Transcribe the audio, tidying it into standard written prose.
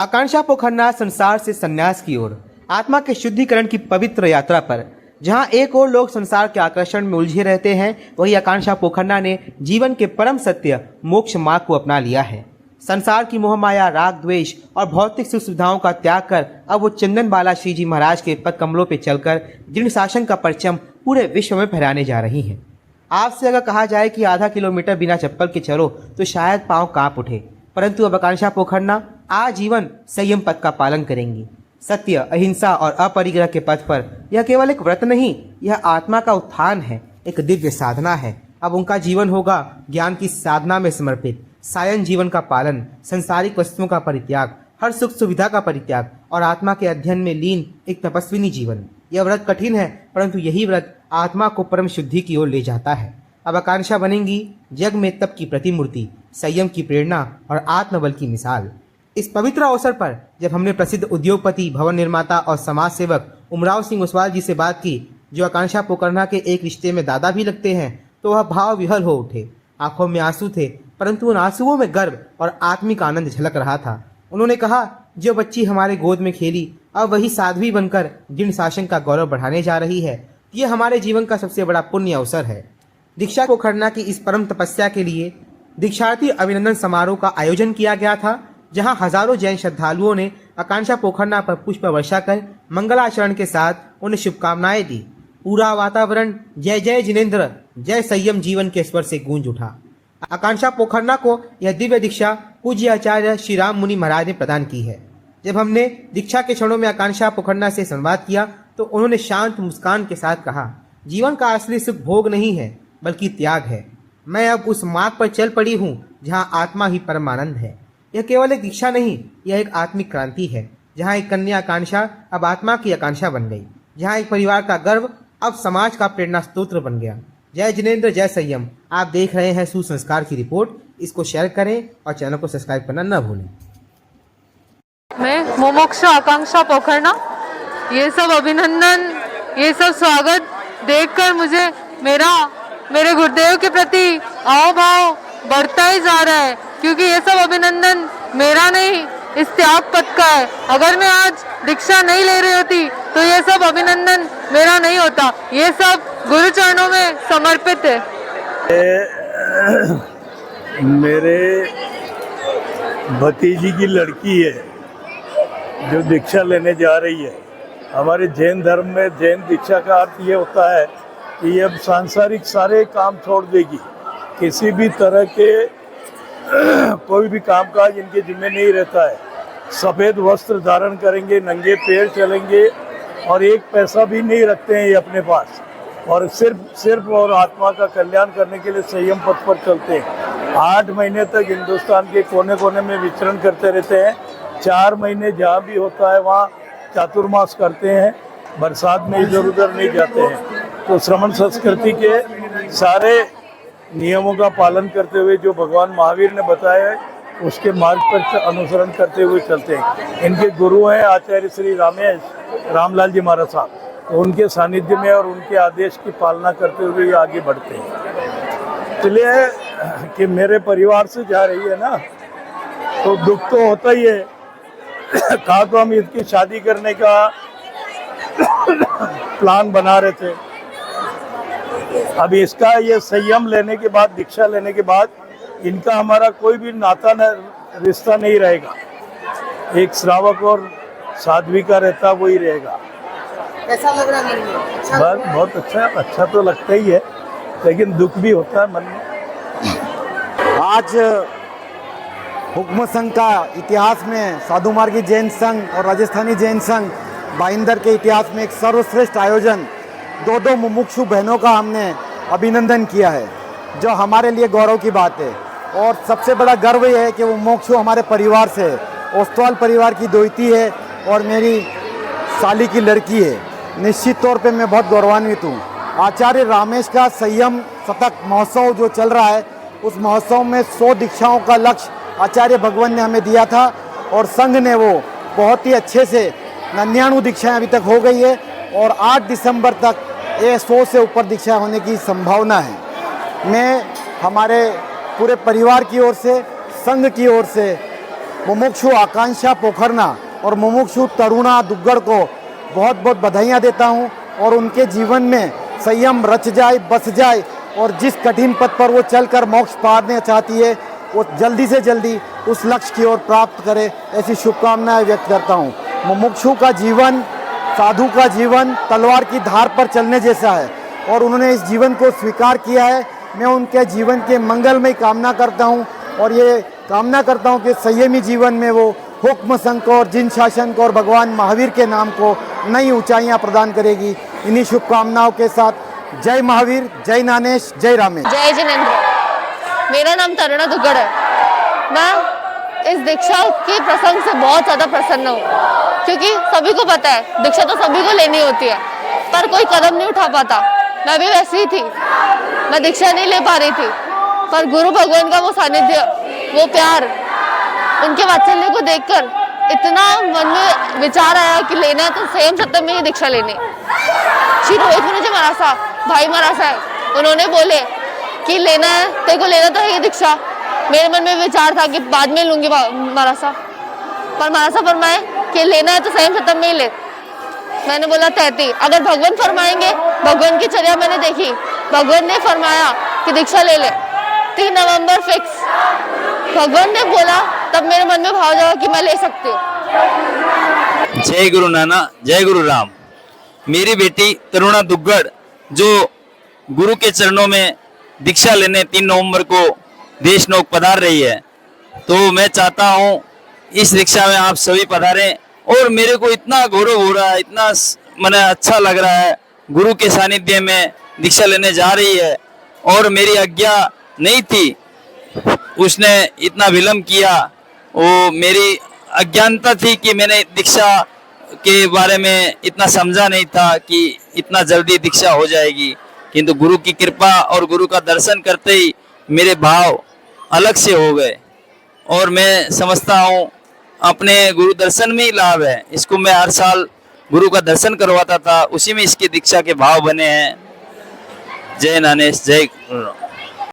आकांक्षा पोखरना संसार से संन्यास की ओर, आत्मा के शुद्धिकरण की पवित्र यात्रा पर। जहां एक और लोग संसार के आकर्षण में उलझे रहते हैं, वही आकांक्षा पोखरना ने जीवन के परम सत्य मोक्ष मार्ग को अपना लिया है। संसार की मोहमाया, राग, द्वेष और भौतिक सुख सुविधाओं का त्याग कर अब वो चंदन बाला श्री जी महाराज के पद कमलों पर चलकर दृढ़ शासन का परचम पूरे विश्व में फहराने जा रही हैं। आपसे अगर कहा जाए कि आधा किलोमीटर बिना चप्पल के चलो तो शायद पांव कांप उठे, परंतु अब आकांक्षा पोखरना आजीवन संयम पथ का पालन करेंगी। सत्य, अहिंसा और अपरिग्रह के पथ पर यह केवल एक व्रत नहीं, यह आत्मा का उत्थान है, एक दिव्य साधना है। अब उनका जीवन होगा ज्ञान की साधना में समर्पित, सायं जीवन का पालन, संसारिक वस्तुओं का परित्याग, हर सुख सुविधा का परित्याग और आत्मा के अध्ययन में लीन एक तपस्विनी जीवन। यह व्रत कठिन है, परंतु यही व्रत आत्मा को परम शुद्धि की ओर ले जाता है। अब आकांक्षा बनेंगी जग में तप की प्रतिमूर्ति, संयम की प्रेरणा और आत्मबल की मिसाल। इस पवित्र अवसर पर जब हमने प्रसिद्ध उद्योगपति, भवन निर्माता और समाज सेवक उमराव सिंह ओसवाल जी से बात की, जो आकांक्षा पोखरना के एक रिश्ते में दादा भी लगते हैं, तो वह भाव विह्वल हो उठे। आंखों में आंसू थे, परंतु उन आंसुओं में गर्व और आत्मिक आनंद झलक रहा था। उन्होंने कहा, जो बच्ची हमारे गोद में खेली अब वही साध्वी बनकर दृढ़ शासन का गौरव बढ़ाने जा रही है। ये हमारे जीवन का सबसे बड़ा पुण्य अवसर है। दीक्षा पोखरना की इस परम तपस्या के लिए दीक्षार्थी अभिनंदन समारोह का आयोजन किया गया था, जहां हजारों जैन श्रद्धालुओं ने आकांक्षा पोखरना पर पुष्प वर्षा कर मंगलाचरण के साथ उन्हें शुभकामनाएं दी। पूरा वातावरण जय जय जिनेन्द्र, जय संयम जीवन के स्वर से गूंज उठा। आकांक्षा पोखरना को यह दिव्य दीक्षा पूज्य आचार्य श्री राम मुनि महाराज ने प्रदान की है। जब हमने दीक्षा के क्षणों में आकांक्षा पोखरना से संवाद किया तो उन्होंने शांत मुस्कान के साथ कहा, जीवन का असली सुख भोग नहीं है बल्कि त्याग है। मैं अब उस मार्ग पर चल पड़ी हूँ जहाँ आत्मा ही परमानंद है। यह केवल एक दीक्षा नहीं, यह एक आत्मिक क्रांति है, जहाँ एक कन्या आकांक्षा अब आत्मा की आकांक्षा बन गई, जहाँ एक परिवार का गर्व अब समाज का प्रेरणा स्त्रोत्र बन गया। जय जिनेन्द्र, जय संयम। आप देख रहे हैं सुसंस्कार की रिपोर्ट। इसको शेयर करें और चैनल को सब्सक्राइब करना न भूलें। मैं मुमुक्ष आकांक्षा पोखरना, ये सब अभिनंदन, ये सब स्वागत देखकर मुझे मेरे गुरुदेव के प्रति आओ भाव बढ़ता ही जा रहा है, क्योंकि ये सब अभिनंदन मेरा नहीं, इस त्याग पथ का है। अगर मैं आज दीक्षा नहीं ले रही होती तो ये सब अभिनंदन मेरा नहीं होता। ये सब गुरु चरणों में समर्पित है। मेरे भतीजी की लड़की है जो दीक्षा लेने जा रही है। हमारे जैन धर्म में जैन दीक्षा का अर्थ ये होता है कि ये अब सांसारिक सारे काम छोड़ देगी, किसी भी तरह के कोई भी कामकाज इनके जिम्मे नहीं रहता है। सफ़ेद वस्त्र धारण करेंगे, नंगे पैर चलेंगे और एक पैसा भी नहीं रखते हैं ये अपने पास, और सिर्फ और आत्मा का कल्याण करने के लिए संयम पथ पर चलते हैं। 8 महीने तक हिंदुस्तान के कोने कोने में विचरण करते रहते हैं। 4 महीने जहाँ भी होता है वहाँ चातुर्मास करते हैं, बरसात में इधर उधर नहीं जाते हैं। तो श्रमण संस्कृति के सारे नियमों का पालन करते हुए जो भगवान महावीर ने बताया है उसके मार्ग पर अनुसरण करते हुए चलते हैं। इनके गुरु हैं आचार्य श्री रामलाल जी महाराज साहब, तो उनके सानिध्य में और उनके आदेश की पालना करते हुए ये आगे बढ़ते हैं। इसलिए कि मेरे परिवार से जा रही है ना, तो दुख तो होता ही है। कहा तो हम इसकी शादी करने का प्लान बना रहे थे। अब इसका ये संयम लेने के बाद, दीक्षा लेने के बाद इनका हमारा कोई भी नाता रिश्ता नहीं रहेगा। एक श्रावक और साध्वी का रहता वही रहेगा। कैसा लग रहा है? बस बहुत अच्छा तो लगता ही है, लेकिन दुख भी होता है मन में। आज हुक्म संघ का इतिहास में साधु मार्गी जैन संघ और राजस्थानी जैन संघ भाईंदर के इतिहास में एक सर्वश्रेष्ठ आयोजन, 2 मुमुक्षु बहनों का हमने अभिनंदन किया है, जो हमारे लिए गौरव की बात है। और सबसे बड़ा गर्व यह है कि वो मुमुक्षु हमारे परिवार से है। ओस्तवाल परिवार की दोहती है और मेरी साली की लड़की है। निश्चित तौर पे मैं बहुत गौरवान्वित हूँ। आचार्य रामेश का संयम शतक महोत्सव जो चल रहा है, उस महोत्सव में 100 दीक्षाओं का लक्ष्य आचार्य भगवान ने हमें दिया था और संघ ने वो बहुत ही अच्छे से 99 दीक्षाएँ अभी तक हो गई है और 8 दिसंबर तक ये 100 से ऊपर दीक्षा होने की संभावना है। मैं हमारे पूरे परिवार की ओर से, संघ की ओर से मुमुक्षु आकांक्षा पोखरना और मुमुक्षु तरुणा दुग्गड़ को बहुत बहुत बधाइयाँ देता हूँ और उनके जीवन में संयम रच जाए, बस जाए और जिस कठिन पथ पर वो चलकर मोक्ष पाने चाहती है वो जल्दी से जल्दी उस लक्ष्य की ओर प्राप्त करे, ऐसी शुभकामनाएं व्यक्त करता हूँ। मुमुक्षु का जीवन, साधु का जीवन तलवार की धार पर चलने जैसा है और उन्होंने इस जीवन को स्वीकार किया है। मैं उनके जीवन के मंगलमय कामना करता हूँ और ये कामना करता हूँ कि संयमी जीवन में वो हुक्म संघ को और जिन शासन को और भगवान महावीर के नाम को नई ऊंचाइयाँ प्रदान करेगी। इन्हीं शुभकामनाओं के साथ जय महावीर, जय नानेश, जय रामेश। जय जिनेंद्र। मेरा नाम तरुणा दुग्गड़ है। मैं इस दीक्षा के प्रसंग से बहुत ज़्यादा प्रसन्न हूँ क्योंकि सभी को पता है दीक्षा तो सभी को लेनी होती है पर कोई कदम नहीं उठा पाता। मैं भी वैसी ही थी, मैं दीक्षा नहीं ले पा रही थी पर गुरु भगवान का वो सानिध्य, वो प्यार, उनके वात्सल्य को देखकर इतना मन में विचार आया कि लेना है तो संयम सत्संग में ही दीक्षा लेनी। श्री रोहित मुनि जी महाराज साहब, भाई महाराज साहब, उन्होंने बोले कि लेना है तेरे को, लेना तो है ये दीक्षा। मेरे मन में विचार था कि बाद में लूंगी महाराज साहब, पर महाराज साहब फरमाए कि लेना है तो संयम सत्संग में ही ले। मैंने बोला तहती, अगर भगवान फरमाएंगे, भगवान की चर्या मैंने देखी, भगवान ने फरमाया कि दीक्षा ले ले, 3 नवंबर फिक्स। भगवान ने बोला तब मेरे मन में भाव जागा कि मैं ले सकती हूँ। जय गुरु नाना, जय गुरु राम। मेरी बेटी तरुणा दुग्गड़ जो गुरु के चरणों में दीक्षा लेने 3 नवंबर को देश नोक पधार रही है, तो मैं चाहता हूँ इस दीक्षा में आप सभी पधारें। और मेरे को इतना गौरव हो रहा है, इतना मैंने अच्छा लग रहा है, गुरु के सानिध्य में दीक्षा लेने जा रही है और मेरी आज्ञा नहीं थी, उसने इतना विलम्ब किया। वो मेरी अज्ञानता थी कि मैंने दीक्षा के बारे में इतना समझा नहीं था कि इतना जल्दी दीक्षा हो जाएगी, किंतु गुरु की कृपा और गुरु का दर्शन करते ही मेरे भाव अलग से हो गए और मैं समझता हूँ अपने गुरु दर्शन में ही लाभ है। इसको मैं हर साल गुरु का दर्शन करवाता था, उसी में इसकी दीक्षा के भाव बने हैं। जय नानेश, जय गुरु।